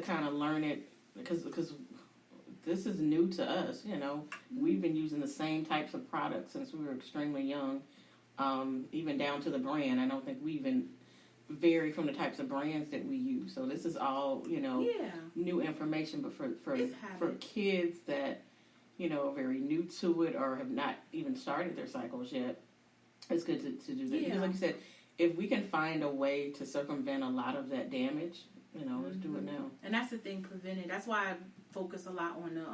kind of learn it because this is new to us. We've been using the same types of products since we were extremely young, even down to the brand. I don't think we even vary from the types of brands that we use. So this is all new information. But for kids that are very new to it or have not even started their cycles yet, it's good to do that. Yeah. Because like you said, if we can find a way to circumvent a lot of that damage, let's do it now. And that's the thing, preventing. That's why I focus a lot on the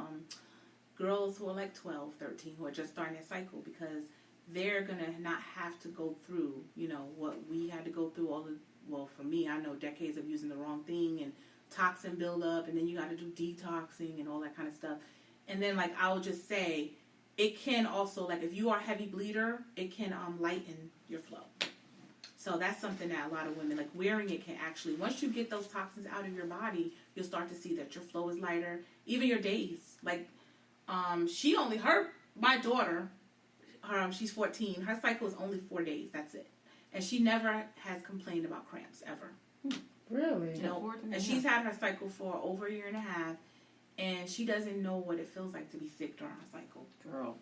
girls who are like 12, 13, who are just starting their cycle, because they're going to not have to go through, what we had to go through well, for me, I know decades of using the wrong thing and toxin buildup, and then you got to do detoxing and all that kind of stuff. And then, like, I'll just say, it can also, like, if you are a heavy bleeder, it can lighten your flow. So that's something that a lot of women, like, wearing it can actually, once you get those toxins out of your body, you'll start to see that your flow is lighter. Even your days. Like, my daughter, she's 14. Her cycle is only 4 days. That's it. And she never has complained about cramps, ever. Really? No. And she's had her cycle for over a year and a half. And she doesn't know what it feels like to be sick during her cycle. Girl.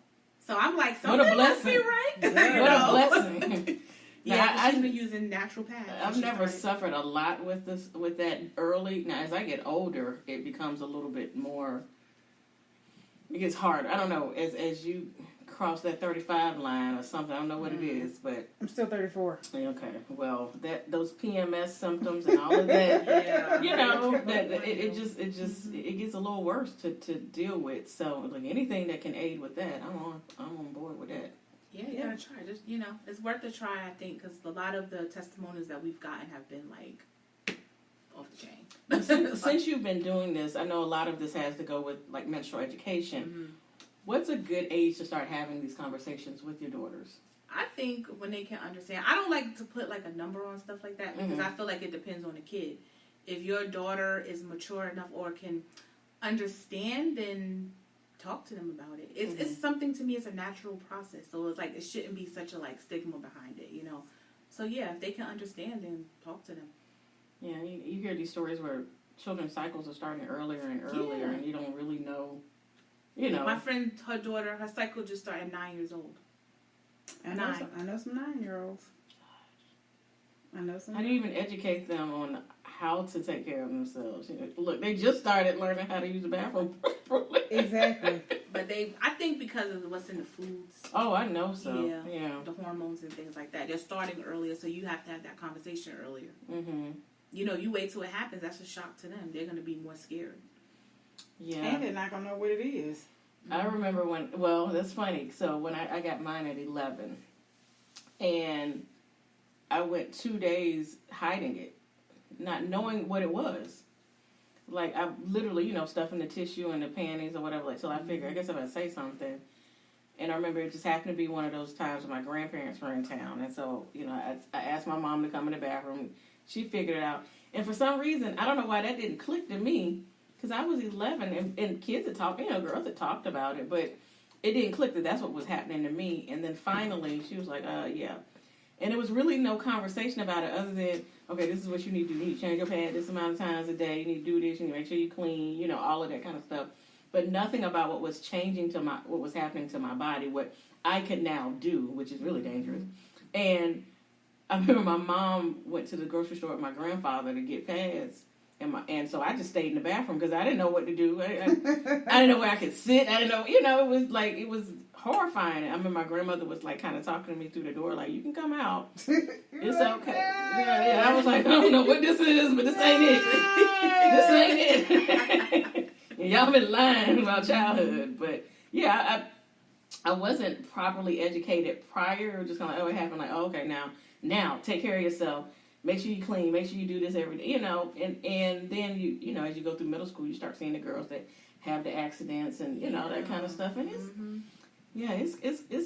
So I'm like, something must be right. What a blessing. Yeah, she's been using natural pads. I've never suffered a lot with that early. Now, as I get older, it becomes a little bit more. It gets hard. I don't know. As you cross that 35 line or something, I don't know what it is, but I'm still 34. Okay, well, those PMS symptoms and all of that, it gets a little worse to deal with. So, like, anything that can aid with that, I'm on board with that. Yeah, you gotta try. Just it's worth a try, I think, because a lot of the testimonies that we've gotten have been like off the chain. Since you've been doing this, I know a lot of this has to go with like menstrual education. Mm-hmm. What's a good age to start having these conversations with your daughters? I think when they can understand. I don't like to put like a number on stuff like that because I feel like it depends on the kid. If your daughter is mature enough or can understand, then talk to them about it. It's something, to me, it's a natural process. So it's like, it shouldn't be such a like stigma behind it, So yeah, if they can understand, then talk to them. Yeah, you hear these stories where children's cycles are starting earlier and earlier, and you don't really know. My friend, her daughter, her cycle just started at 9 years old. I know some 9-year-olds. I know some. How do you even educate them on how to take care of themselves? Look, they just started learning how to use the bathroom properly. Exactly. But I think because of what's in the foods. Oh, I know so. Yeah. The hormones and things like that. They're starting earlier, so you have to have that conversation earlier. Mm-hmm. You wait till it happens, that's a shock to them. They're going to be more scared. Yeah. And they're not going to know what it is. I remember that's funny. So when I got mine at 11, and I went 2 days hiding it, not knowing what it was. Like, I literally, stuffing the tissue and the panties or whatever. Like, so I figured, I guess if I say something. And I remember it just happened to be one of those times when my grandparents were in town. And so, I asked my mom to come in the bathroom. She figured it out. And for some reason, I don't know why that didn't click to me. Because I was 11, and kids had talked, girls had talked about it, but it didn't click that that's what was happening to me. And then finally, she was like, yeah. And there was really no conversation about it other than, okay, this is what you need to do. You need to change your pad this amount of times a day. You need to do this. You need to make sure you clean, all of that kind of stuff. But nothing about what was changing what was happening to my body, what I could now do, which is really dangerous. And I remember my mom went to the grocery store with my grandfather to get pads. And so I just stayed in the bathroom because I didn't know what to do. I didn't know where I could sit. I didn't know, it was horrifying. I remember my grandmother was like kind of talking to me through the door, like, you can come out. It's okay. Yeah. I was like, I don't know what this is, but this ain't it. This ain't it. And y'all been lying about childhood. But yeah, I wasn't properly educated prior. Just kind of like, it happened. Like, okay, now take care of yourself. Make sure you clean. Make sure you do this every day. And then you as you go through middle school, you start seeing the girls that have the accidents and that kind of stuff. And it's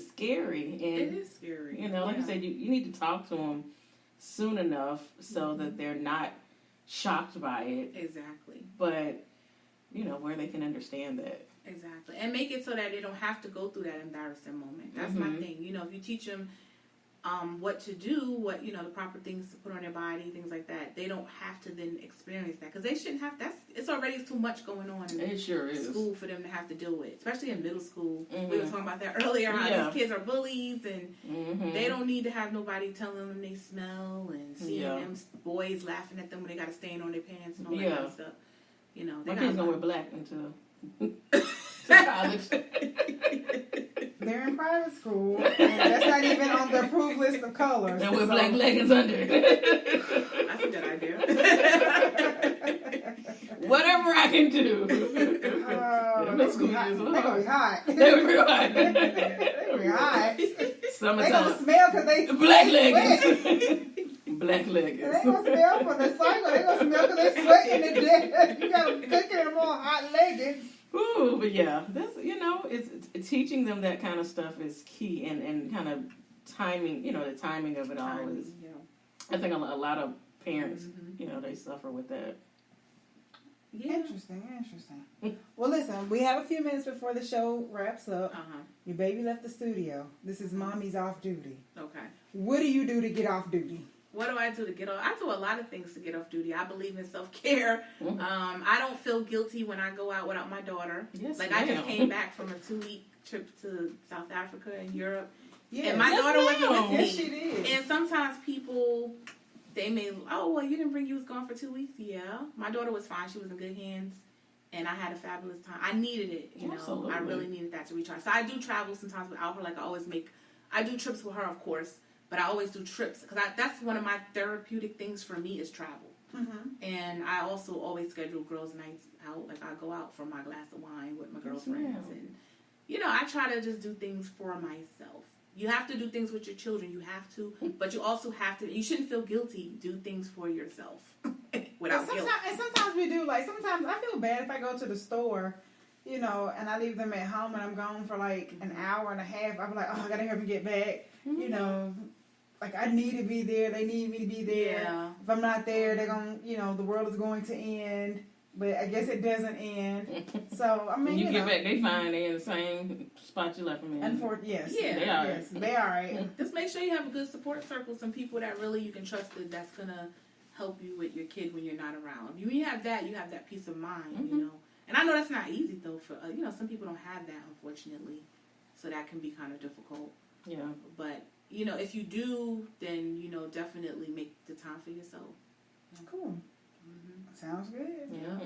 scary. And it is scary. Like you said, you need to talk to them soon enough so that they're not shocked by it. Exactly. But where they can understand that. Exactly. And make it so that they don't have to go through that embarrassing moment. That's my thing. If you teach them what to do, what, the proper things to put on their body, things like that. They don't have to then experience that because they shouldn't have. It's already too much going on in It sure is. school for them to have to deal with, especially in middle school. Mm-hmm. We were talking about that earlier. How Yeah. these kids are bullies and Mm-hmm. they don't need to have nobody telling them they smell and seeing them boys laughing at them when they got a stain on their pants and all that kind of stuff. My kids don't wear black until college. They're in private school, and that's not even on the approved list of colors. And with black leggings under. That's a good idea. Whatever I can do. They're Middle school gonna years be hot. They were real hot. They're gonna be hot. They Summertime. gonna smell because they Black sweat. leggings. Black They leggings. ain't gonna smell from the cycle. They gonna smell because they sweating to death. You got them cooking them on hot leggings. Ooh, but yeah, that's it's teaching them that kind of stuff is key, and kind of timing. The timing of it all is. I think a lot of parents, they suffer with that. Yeah. Interesting. Well, listen, we have a few minutes before the show wraps up. Your baby left the studio. This is mommy's off duty. Okay. What do you do to get off duty? What do I do to get off? I do a lot of things to get off duty. I believe in self-care. I don't feel guilty when I go out without my daughter. Yes, I ma'am. just came back from a 2-week trip to South Africa and Europe. Yes. And my daughter wasn't with me. Yes, she did. And sometimes people, they may, you didn't bring, you was gone for 2 weeks? Yeah. My daughter was fine. She was in good hands. And I had a fabulous time. I needed it, Absolutely. I really needed that to recharge. So I do travel sometimes without her. I do trips with her, of course. But I always do trips because that's one of my therapeutic things for me is travel. And I also always schedule girls' nights out. Like I go out for my glass of wine with my girlfriends. And, I try to just do things for myself. You have to do things with your children. You have to. But you also have to. You shouldn't feel guilty. Do things for yourself without guilt. And sometimes we do. Like sometimes I feel bad if I go to the store, and I leave them at home and I'm gone for like an hour and a half. I'm like, I gotta help them get back. Like I need to be there. They need me to be there. Yeah. If I'm not there, they're gonna, the world is going to end. But I guess it doesn't end. So I mean, when you get back, they find they in the same spot you left them in. Yes. Yeah. They are. Yes, they are. Right. Just make sure you have a good support circle, some people that really you can trust that's gonna help you with your kid when you're not around. When you have that peace of mind, And I know that's not easy though. For some people don't have that, unfortunately, so that can be kind of difficult. Yeah. But if you do, then definitely make the time for yourself. Cool. Sounds good. Yeah.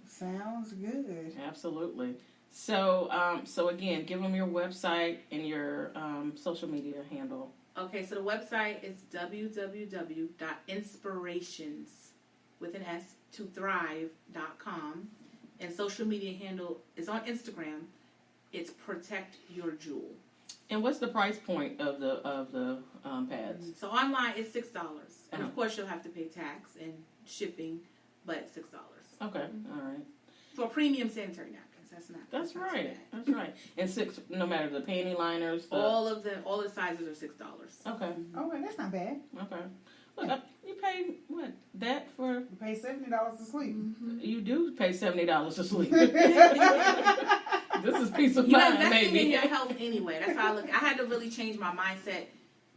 Sounds good. Absolutely. So, again, give them your website and your social media handle. Okay, so the website is www.inspirations with an S to thrive.com, and social media handle is on Instagram. It's Protect Your Jewel. And what's the price point of the pads? So online it's $6, and of course you'll have to pay tax and shipping, but $6. Okay, all right. For premium sanitary napkins, that's not That's too right. bad. That's right. And $6, no matter the panty liners. All the sizes are $6. Okay. Okay, that's not bad. Okay. Look, you pay what that for? You pay $70 to sleep. You do pay $70 to sleep. This is peace of You're mind, investing maybe. in your health anyway. That's how I look. I had to really change my mindset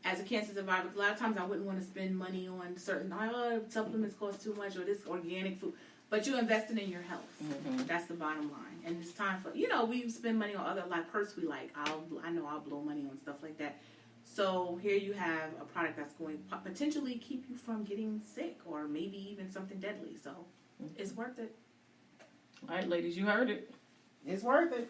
as a cancer survivor. A lot of times I wouldn't want to spend money on certain supplements cost too much or this organic food. But you're investing in your health. Mm-hmm. That's the bottom line. And it's time for we spend money on other purse we like. I know I'll blow money on stuff like that. So here you have a product that's going to potentially keep you from getting sick or maybe even something deadly. So it's worth it. All right, ladies, you heard it. It's worth it.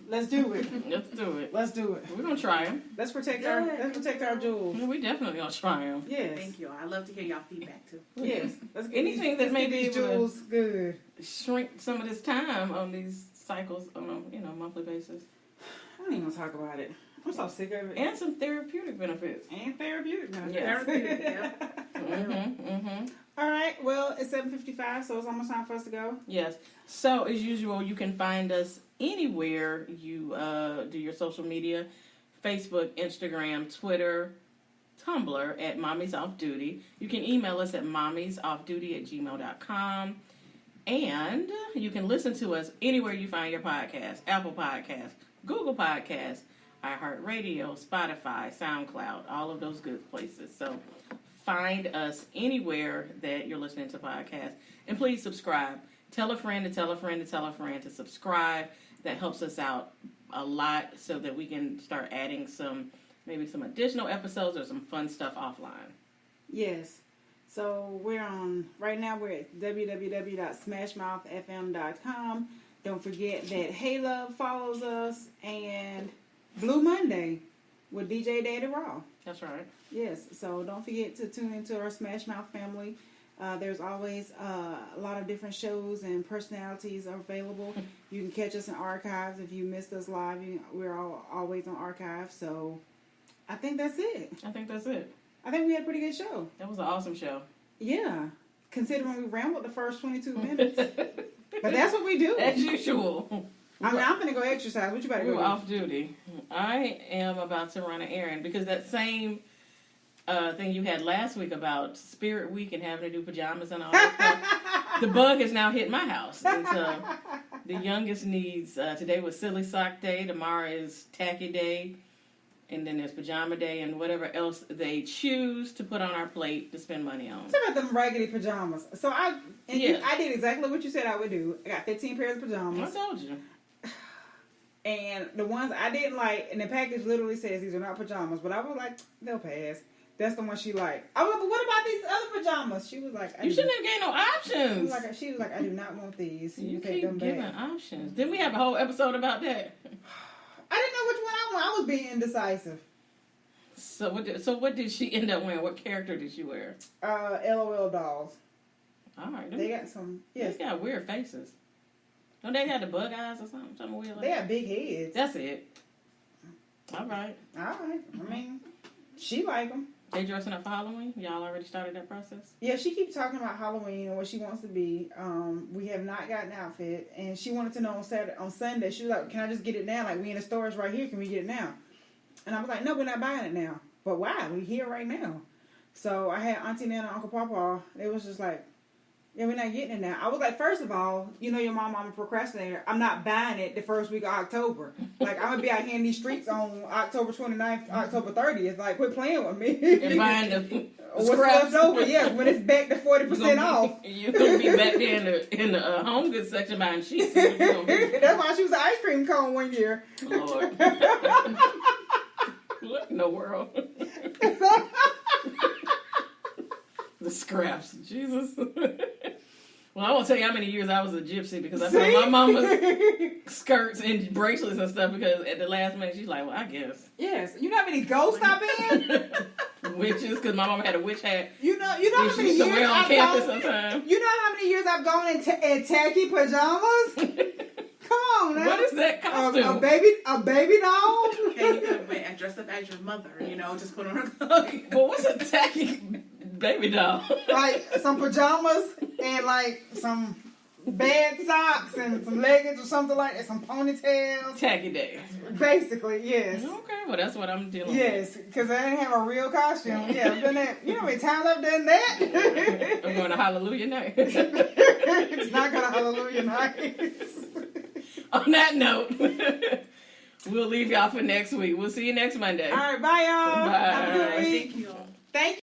Let's do it. Let's do it. Let's do it. We're gonna try them. Let's protect Good. our jewels. We definitely gonna try them. Yes. Thank you. I love to hear y'all feedback too. Yes. Let's get Anything that may be these able jewels good. to shrink some of this time on these cycles on a monthly basis, I don't even want to talk about it. I'm so sick of it. and some therapeutic benefits. And therapeutic. No, Yes. Therapeutic, yeah. All right. Well, it's 7:55, so it's almost time for us to go. Yes. So as usual, you can find us anywhere you do your social media: Facebook, Instagram, Twitter, Tumblr at Mommy's Off Duty. You can email us at mommysoffduty@gmail.com. And you can listen to us anywhere you find your podcast: Apple Podcasts, Google Podcasts, iHeartRadio, Spotify, SoundCloud, all of those good places. So find us anywhere that you're listening to podcasts. And please subscribe. Tell a friend to tell a friend to tell a friend to subscribe. That helps us out a lot so that we can start adding maybe some additional episodes or some fun stuff offline. Yes. So right now we're at www.smashmouthfm.com. Don't forget that Hey Love follows us and Blue Monday with DJ Daddy Raw. That's right. Yes, so don't forget to tune into our Smash Mouth family. There's always a lot of different shows and personalities available. You can catch us in archives. If you missed us live, we're always on archive. So I think that's it. I think that's it. I think we had a pretty good show. That was an awesome show. Yeah, considering we rambled the first 22 minutes. But that's what we do. As usual. I'm going to go exercise. What you about to go We're do? off duty. I am about to run an errand because that same thing you had last week about Spirit Week and having to do pajamas and all that stuff, the bug has now hit my house. And so the youngest needs, today was Silly Sock Day, tomorrow is Tacky Day, and then there's Pajama Day and whatever else they choose to put on our plate to spend money on. Talk about them raggedy pajamas. So I did exactly what you said I would do. I got 15 pairs of I pajamas. told you. And the ones I didn't like, and the package literally says these are not pajamas, but I was like, they'll pass. That's the one she liked. I was like, but what about these other pajamas? She was like, You shouldn't have gave no options. She was like, I do not want these. You take keep them giving back. options. Didn't we have a whole episode about that? I didn't know which one I want. I was being indecisive. So what did she end up wearing? What character did she wear? LOL dolls. All right. They got some, yes. They got weird faces. Don't they have the bug eyes or something? Something weird like They that? got big heads. That's it. All right. All right. I mean, she like them. They dressing up for Halloween? Y'all already started that process? Yeah, she keeps talking about Halloween and what she wants to be. We have not got an outfit, and she wanted to know on Sunday. She was like, "Can I just get it now? Like we in the stores right here. Can we get it now?" And I was like, "No, we're not buying it now." But why? We here right now. So I had Auntie Nana and Uncle Papa. They was just like, "Yeah, we're not getting it now." I was like, first of all, you know your mom, I'm a procrastinator. I'm not buying it the first week of October. Like, I'm going to be out here in these streets on October 29th, October 30th. Like, quit playing with me. And buying the What's scraps. left over? Yeah, when it's back to 40% off. You're going to be back there in the home goods section buying sheets. That's why she was an ice cream cone one year. Lord. What in the world? The scraps. Jesus. Well, I won't tell you how many years I was a gypsy because I found my mama's skirts and bracelets and stuff because at the last minute she's like, well, I guess. Yes. You know how many ghosts I've been? Witches, because my mama had a witch hat. You know how She many used to years wear on I've campus gone. sometimes. You know how many years I've gone in tacky pajamas? Come on now. What is that costume? A baby doll? Hey, you could dress up as your mother, just put on her clothes. Well, what's a tacky baby doll? Like some pajamas and like some bad socks and some leggings or something like that, some ponytails. Tacky day. Basically, yes. Okay, well, that's what I'm dealing with. Yes, because I didn't have a real costume. Yeah, I've done that. You know how many times I've done that? I'm going to Hallelujah night. It's not going to Hallelujah night. On that note, we'll leave y'all for next week. We'll see you next Monday. All right, bye, y'all. Bye. Have a good week. Thank you all. Thank you.